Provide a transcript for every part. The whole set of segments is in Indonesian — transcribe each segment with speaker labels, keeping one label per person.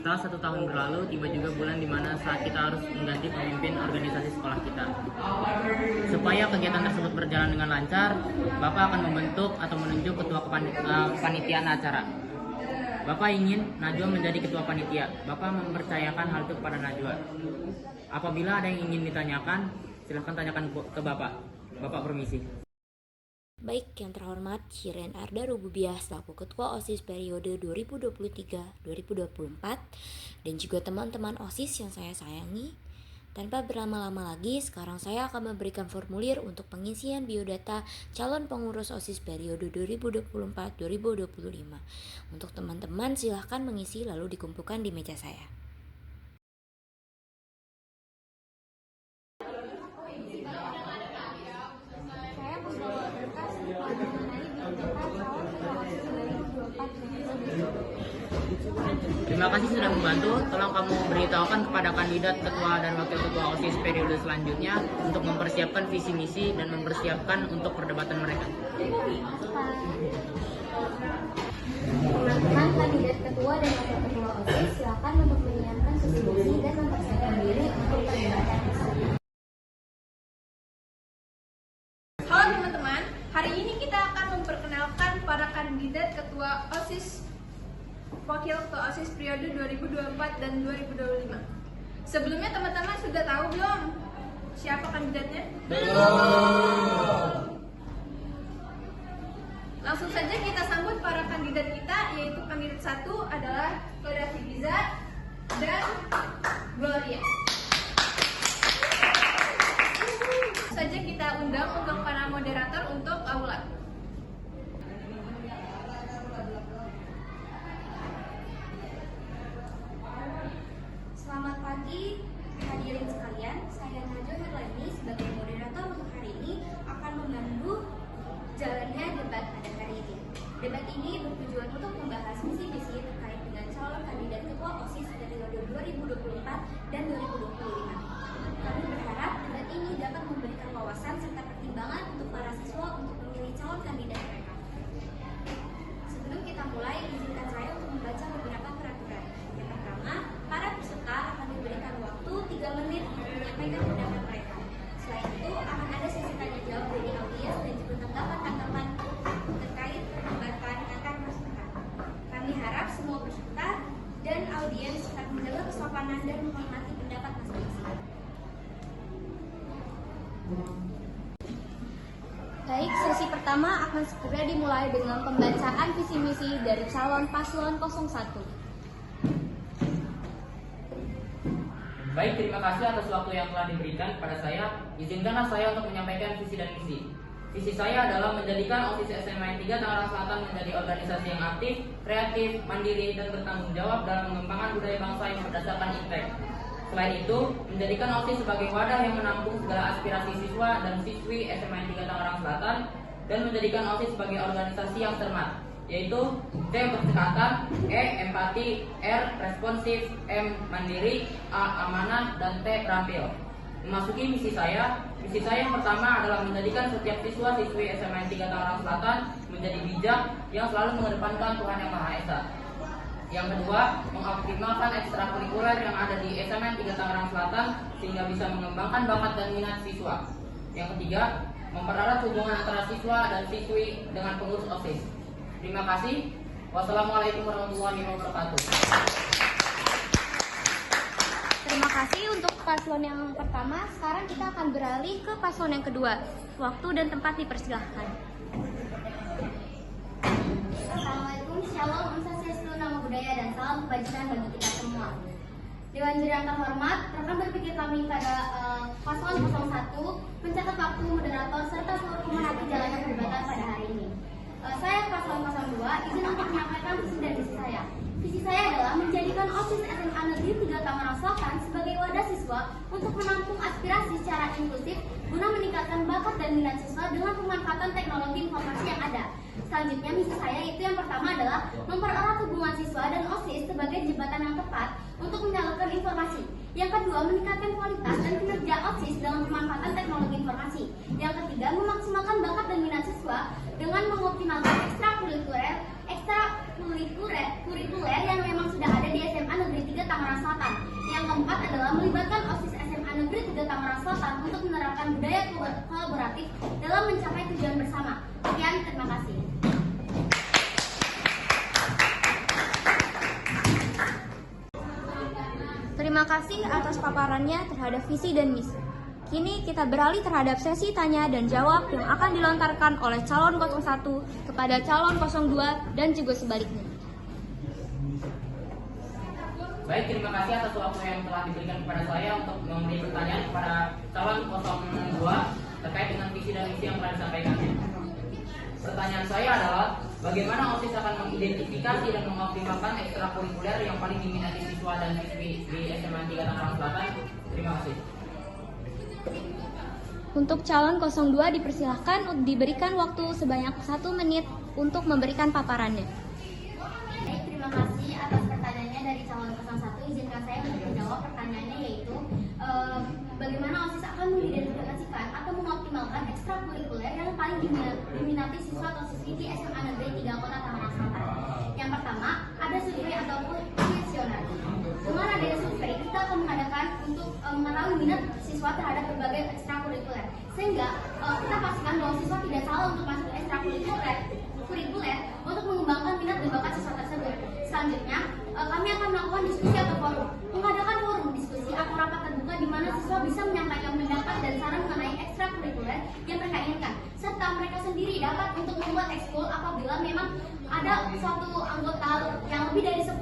Speaker 1: Setelah 1 tahun berlalu, tiba juga bulan dimana saat kita harus mengganti pemimpin organisasi sekolah kita. Supaya kegiatan tersebut berjalan dengan lancar, Bapak akan membentuk atau menunjuk ketua kepanitiaan acara. Bapak ingin Najwa menjadi ketua panitia. Bapak mempercayakan hal itu kepada Najwa. Apabila ada yang ingin ditanyakan, silahkan tanyakan ke Bapak. Bapak permisi.
Speaker 2: Baik, yang terhormat Shiren Arda Rububiah selaku Ketua OSIS periode 2023-2024 dan juga teman-teman OSIS yang saya sayangi. Tanpa berlama-lama lagi, sekarang saya akan memberikan formulir untuk pengisian biodata calon pengurus OSIS periode 2024-2025. Untuk teman-teman silahkan mengisi lalu dikumpulkan di meja saya.
Speaker 1: Terima kasih sudah membantu. Tolong kamu beritahukan kepada kandidat ketua dan wakil ketua OSIS periode selanjutnya untuk mempersiapkan visi misi dan mempersiapkan untuk perdebatan mereka.
Speaker 3: Teman-teman kandidat ketua dan wakil ketua OSIS silakan untuk menyiapkan visi misi dan mempersiapkan diri untuk perdebatan.
Speaker 4: Halo teman-teman, hari ini kita akan memperkenalkan para kandidat ketua OSIS wakil ketua OSIS periode 2024 dan 2025. Sebelumnya teman-teman sudah tahu belum siapa kandidatnya? Belum. Langsung saja kita sambut para kandidat kita, yaitu kandidat 1 adalah Claudia Fibiza dan Gloria. Saja kita undang untuk para moderator untuk aula.
Speaker 3: Selamat pagi hadirin sekalian, saya Najwa Herlani sebagai moderator untuk hari ini akan memandu jalannya debat pada hari ini. Debat ini bertujuan untuk membahas visi-misi terkait dengan calon kandidat ketua OSIS periode 2024 dan 2025. Kami berharap debat ini dapat memberikan wawasan serta pertimbangan untuk para siswa untuk memilih calon kandidat mereka. Sebelum kita mulai, izinkan saya untuk membaca beberapa peraturan. Yang pertama, para peserta akan diberikan waktu 3 menit untuk menyampaikan pendapat mereka. Selain itu, akan ada sesi tanya jawab dari audiens dan juga tanggapan terkait perdebatan antar peserta. Kami harap semua peserta dan audiens tetap menjaga kesopanan dan menghormati pendapat masing-masing. Baik, sesi pertama akan segera dimulai dengan pembacaan visi misi dari calon paslon 01.
Speaker 1: Baik, terima kasih atas waktu yang telah diberikan kepada saya. Izinkanlah saya untuk menyampaikan visi dan misi. Visi saya adalah menjadikan OSIS SMA 3 Tangerang Selatan menjadi organisasi yang aktif, kreatif, mandiri, dan bertanggung jawab dalam mengembangkan budaya bangsa yang berdasarkan impact. Selain itu, menjadikan OSIS sebagai wadah yang menampung segala aspirasi siswa dan siswi SMA 3 Tangerang Selatan, dan menjadikan OSIS sebagai organisasi yang cermat, yaitu T berkesehatan, E empati, R responsif, M mandiri, A amanah, dan T terampil. Memasuki misi saya yang pertama adalah menjadikan setiap siswa-siswi SMA 3 Tangerang Selatan menjadi bijak yang selalu mengedepankan Tuhan Yang Maha Esa. Yang kedua, mengoptimalkan ekstrakurikuler yang ada di SMA 3 Tangerang Selatan sehingga bisa mengembangkan bakat dan minat siswa. Yang ketiga, mempererat hubungan antara siswa dan siswi dengan pengurus OSIS. Terima kasih. Wassalamualaikum warahmatullahi wabarakatuh.
Speaker 3: Terima kasih untuk paslon yang pertama. Sekarang kita akan beralih ke paslon yang kedua. Waktu dan tempat dipersilahkan. Assalamualaikum, Shalom, Om Swastiastu, Namo Buddhaya, dan salam kebajikan bagi kita semua. Dewan Juri yang terhormat, rekan berpikir kami pada paslon 01 mencatat waktu moderator serta seluruh pemerhati jalannya perdebatan pada hari ini. Saya paslon 02 izin untuk menyampaikan visi dan misi saya. Visi saya adalah menjadikan OSIS SMA Negeri 3 Tangerang Selatan sebagai wadah siswa untuk menampung aspirasi secara inklusif guna meningkatkan bakat dan minat siswa dengan pemanfaatan teknologi informasi yang ada. Selanjutnya misi saya itu yang pertama adalah mempererat hubungan siswa dan OSIS sebagai jembatan yang tepat untuk menyalurkan informasi. Yang kedua, meningkatkan kualitas dan kinerja OSIS dalam pemanfaatan teknologi informasi. Yang ketiga, memaksimalkan bakat dan minat siswa dengan mengoptimalkan ekstrakurikuler yang memang sudah ada di SMA Negeri 3 adalah melibatkan OSIS SMA Negeri 3 Tangerang Selatan untuk menerapkan budaya kolaboratif dalam mencapai tujuan bersama. Sekian, terima kasih.
Speaker 5: Terima kasih atas paparannya terhadap visi dan misi. Kini kita beralih terhadap sesi tanya dan jawab yang akan dilontarkan oleh calon 01 kepada calon 02 dan juga sebaliknya.
Speaker 1: Baik, terima kasih atas waktu yang telah diberikan kepada saya untuk memberi pertanyaan kepada calon 02 terkait dengan visi dan misi yang telah disampaikannya. Pertanyaan saya adalah, bagaimana OSIS akan mengidentifikasi dan mengoptimalkan ekstrakurikuler yang paling diminati siswa dan siswi di SMA 3 Tangerang Selatan? Terima kasih.
Speaker 5: Untuk calon 02 dipersilahkan diberikan waktu sebanyak 1 menit untuk memberikan paparannya.
Speaker 3: Baik, terima kasih atas pertanyaannya dari calon 01. Izinkan saya untuk menjawab pertanyaannya, yaitu bagaimana OSIS akan mengidentifikasikan atau mengoptimalkan ekstrakurikuler yang paling diminati siswa atau siswi di SMA Negeri 3 Kota Tangerang Selatan. Yang pertama, ada survei ataupun kuesioner. Dengan adanya survei, kita akan mengadakan untuk mengetahui minat siswa terhadap berbagai ekstrakurikuler, sehingga kita pastikan bahwa siswa tidak salah untuk masuk ekstrakurikuler untuk mengembangkan minat dan bakat siswa tersebut. Selanjutnya, kami akan melakukan diskusi atau forum, mengadakan forum diskusi atau rapat terbuka di mana siswa bisa menyampaikan pendapat dan saran mengenai ekstrakurikuler yang mereka inginkan, serta mereka sendiri dapat untuk membuat ekskul apabila memang ada suatu anggota yang lebih dari 10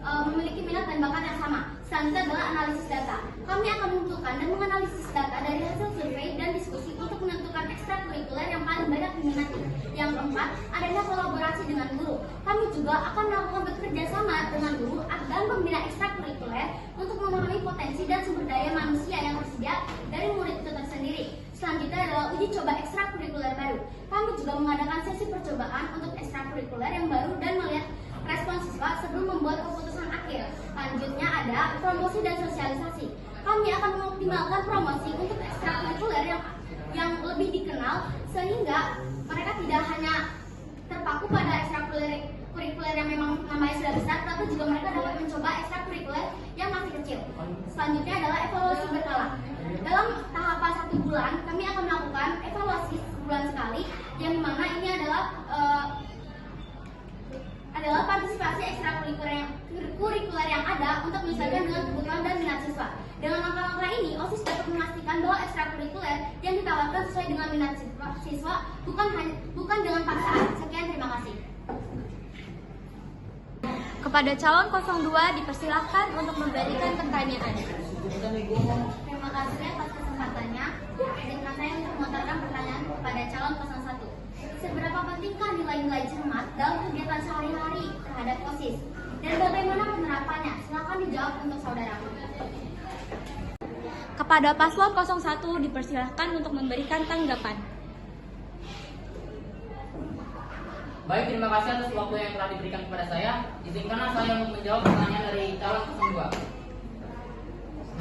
Speaker 3: memiliki minat dan bakat yang sama. Selanjutnya adalah analisis data. Kami akan menentukan dan menganalisis data dari hasil survei dan diskusi untuk menentukan ekstrakurikuler yang paling banyak diminati. Yang keempat, adanya kolaborasi dengan guru. Kami juga akan melakukan bekerja sama dengan guru dan pembina ekstrakurikuler untuk memahami potensi dan sumber daya manusia yang tersedia dari murid itu tersendiri. Selanjutnya adalah uji coba ekstrakurikuler baru. Kami juga mengadakan sesi percobaan untuk ekstrakurikuler yang baru dan melihat respon siswa sebelum membuat keputusan akhir. Selanjutnya ada promosi dan sosialisasi. Kami akan mengoptimalkan promosi untuk ekstrakurikuler yang lebih dikenal, sehingga mereka tidak hanya terpaku pada ekstrakurikuler yang memang namanya sudah besar, tapi juga mereka dapat mencoba ekstrakurikuler yang masih kecil. Selanjutnya adalah evaluasi berkala. Dalam tahapan 1 bulan, kami akan melakukan evaluasi sebulan sekali, yang dimana ini adalah partisipasi ekstrakurikuler yang ada untuk menyesuaikan dengan kebutuhan dan minat siswa. Dengan langkah-langkah ini, OSIS dapat memastikan bahwa ekstrakurikuler yang ditawarkan sesuai dengan minat siswa, bukan dengan paksaan. Sekian, terima kasih.
Speaker 5: Kepada calon 02 dipersilahkan untuk memberikan pertanyaan.
Speaker 3: Terima kasih atas kesempatannya. Izinkan saya untuk melontarkan pertanyaan kepada calon 01. Seberapa pentingkah nilai-nilai cermat dalam kegiatan sehari-hari terhadap OSIS? Dan bagaimana penerapannya? Silakan dijawab untuk saudara.
Speaker 5: Kepada paslon 01 dipersilahkan untuk memberikan tanggapan.
Speaker 1: Baik, terima kasih atas waktu yang telah diberikan kepada saya. Izinkanlah saya untuk menjawab pertanyaan dari calon 02.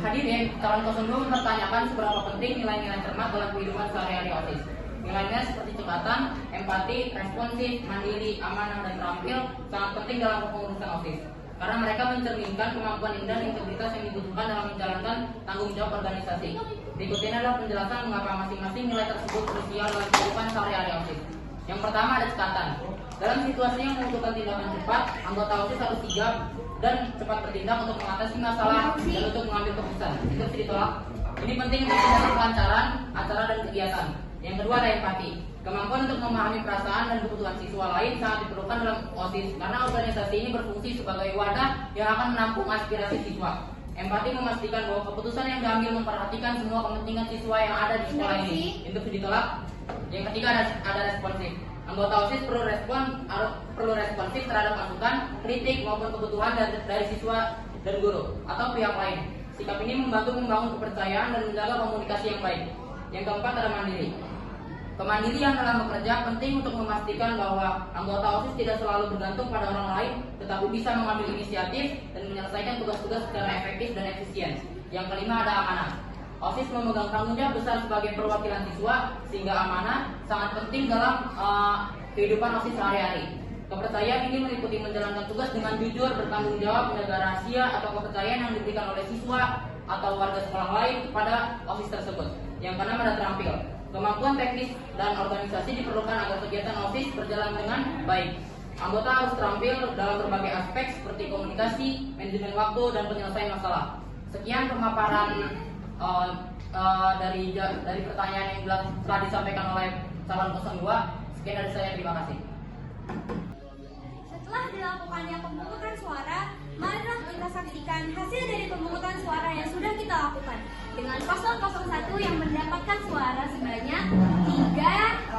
Speaker 1: Hadirin, calon 02 mempertanyakan seberapa penting nilai-nilai cermat dalam kehidupan sehari-hari OSIS. Nilai-nilai seperti cekatan, empati, responsif, mandiri, amanah, dan terampil sangat penting dalam kepengurusan OSIS, karena mereka mencerminkan kemampuan dan integritas yang dibutuhkan dalam menjalankan tanggung jawab organisasi. Berikut ini adalah penjelasan mengapa masing-masing nilai tersebut krusial dalam kehidupan sehari-hari OSIS. Yang pertama ada cekatan. Dalam situasi yang membutuhkan tindakan cepat, anggota OSIS harus sigap dan cepat bertindak untuk mengatasi masalah dan untuk mengambil keputusan. Itu bisa ditolak. Ini penting untuk menjaga kelancaran acara dan kegiatan. Yang kedua ada empati. Kemampuan untuk memahami perasaan dan kebutuhan siswa lain sangat diperlukan dalam OSIS, karena organisasi ini berfungsi sebagai wadah yang akan menampung aspirasi siswa. Empati memastikan bahwa keputusan yang diambil memperhatikan semua kepentingan siswa yang ada di sekolah ini. Itu bisa ditolak. Yang ketiga ada responsif. Anggota OSIS perlu responsif terhadap masukan, kritik maupun kebutuhan dari siswa dan guru atau pihak lain. Sikap ini membantu membangun kepercayaan dan menjaga komunikasi yang baik. Yang keempat ada mandiri. Kemandirian dalam bekerja penting untuk memastikan bahwa anggota OSIS tidak selalu bergantung pada orang lain, tetapi bisa mengambil inisiatif dan menyelesaikan tugas-tugas secara efektif dan efisien. Yang kelima ada amanah. OSIS memegang tanggung jawab besar sebagai perwakilan siswa, sehingga amanah sangat penting dalam kehidupan OSIS sehari-hari. Kepercayaan ini meliputi menjalankan tugas dengan jujur, bertanggung jawab, menjaga rahasia atau kepercayaan yang diberikan oleh siswa atau warga sekolah lain kepada OSIS tersebut. Yang keenam ada terampil. Kemampuan teknis dan organisasi diperlukan agar kegiatan OSIS berjalan dengan baik. Anggota harus terampil dalam berbagai aspek seperti komunikasi, manajemen waktu, dan penyelesaian masalah. Sekian pemaparan dari pertanyaan yang telah disampaikan oleh calon 02. Sekian dari saya, terima kasih.
Speaker 3: Setelah dilakukannya pemungutan suara, marilah kita saksikan hasil dari pemungutan suara yang sudah kita lakukan. Dengan paslon 01 yang mendapatkan suara sebanyak 3, 4,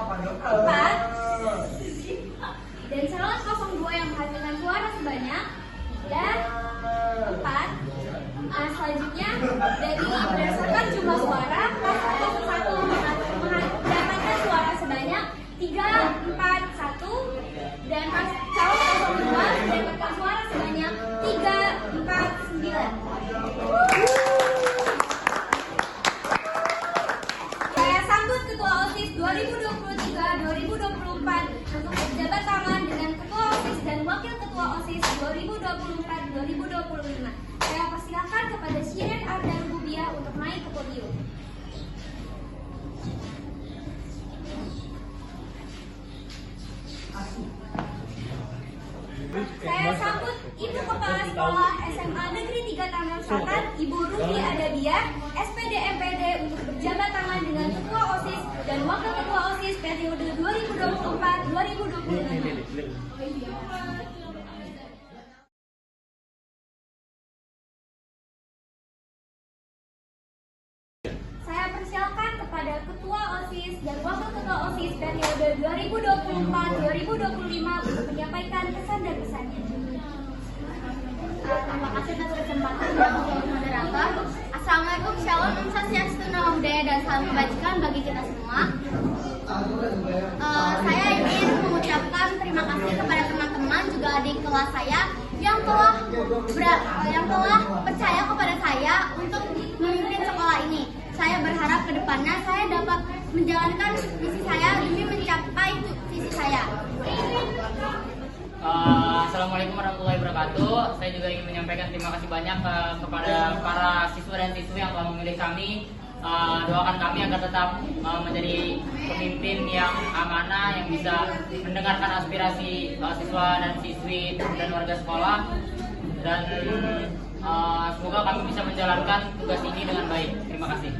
Speaker 3: dan calon 02 yang menghasilkan suara sebanyak 3, 4. Selanjutnya, dari berdasarkan jumlah suara, paslon 01 mendapatkan suara sebanyak 3, 4, 1, dan calon 02 mendapatkan suara sebanyak 3, 4, 9. Saya sambut Ketua OSIS 2023-2024 untuk berjabat tangan dengan Ketua OSIS dan Wakil Ketua OSIS 2024-2025. Saya persilakan kepada Shirin Ardan Bubiah untuk naik ke podium. Saya sambut Ibu Kepala Sekolah SMA Negeri 3 Tangerang Selatan, Ibu Ruby Adabiah, SPD MPD untuk berjabat tangan dengan Ketua OSIS dan Wakil Ketua OSIS periode 2024-2025. Saya persilakan kepada Ketua OSIS dan Wakil Ketua OSIS periode 2024-2025 untuk menyampaikan kesan dan pesannya.
Speaker 5: Terima kasih atas kesempatan untuk moderator. Assalamualaikum, shalom, om swastiastu, namo buddhaya, dan salam kebajikan bagi kita semua. Saya ingin mengucapkan terima kasih kepada teman-teman juga adik kelas saya yang telah percaya kepada saya untuk memimpin sekolah ini. Saya berharap ke depannya saya dapat menjalankan misi saya demi mencapai visi saya.
Speaker 1: Assalamualaikum warahmatullahi wabarakatuh. Saya juga ingin menyampaikan terima kasih banyak kepada para siswa dan siswi yang telah memilih kami. Doakan kami agar tetap menjadi pemimpin yang amanah, yang bisa mendengarkan aspirasi siswa dan siswi dan warga sekolah, dan semoga kami bisa menjalankan tugas ini dengan baik. Terima kasih.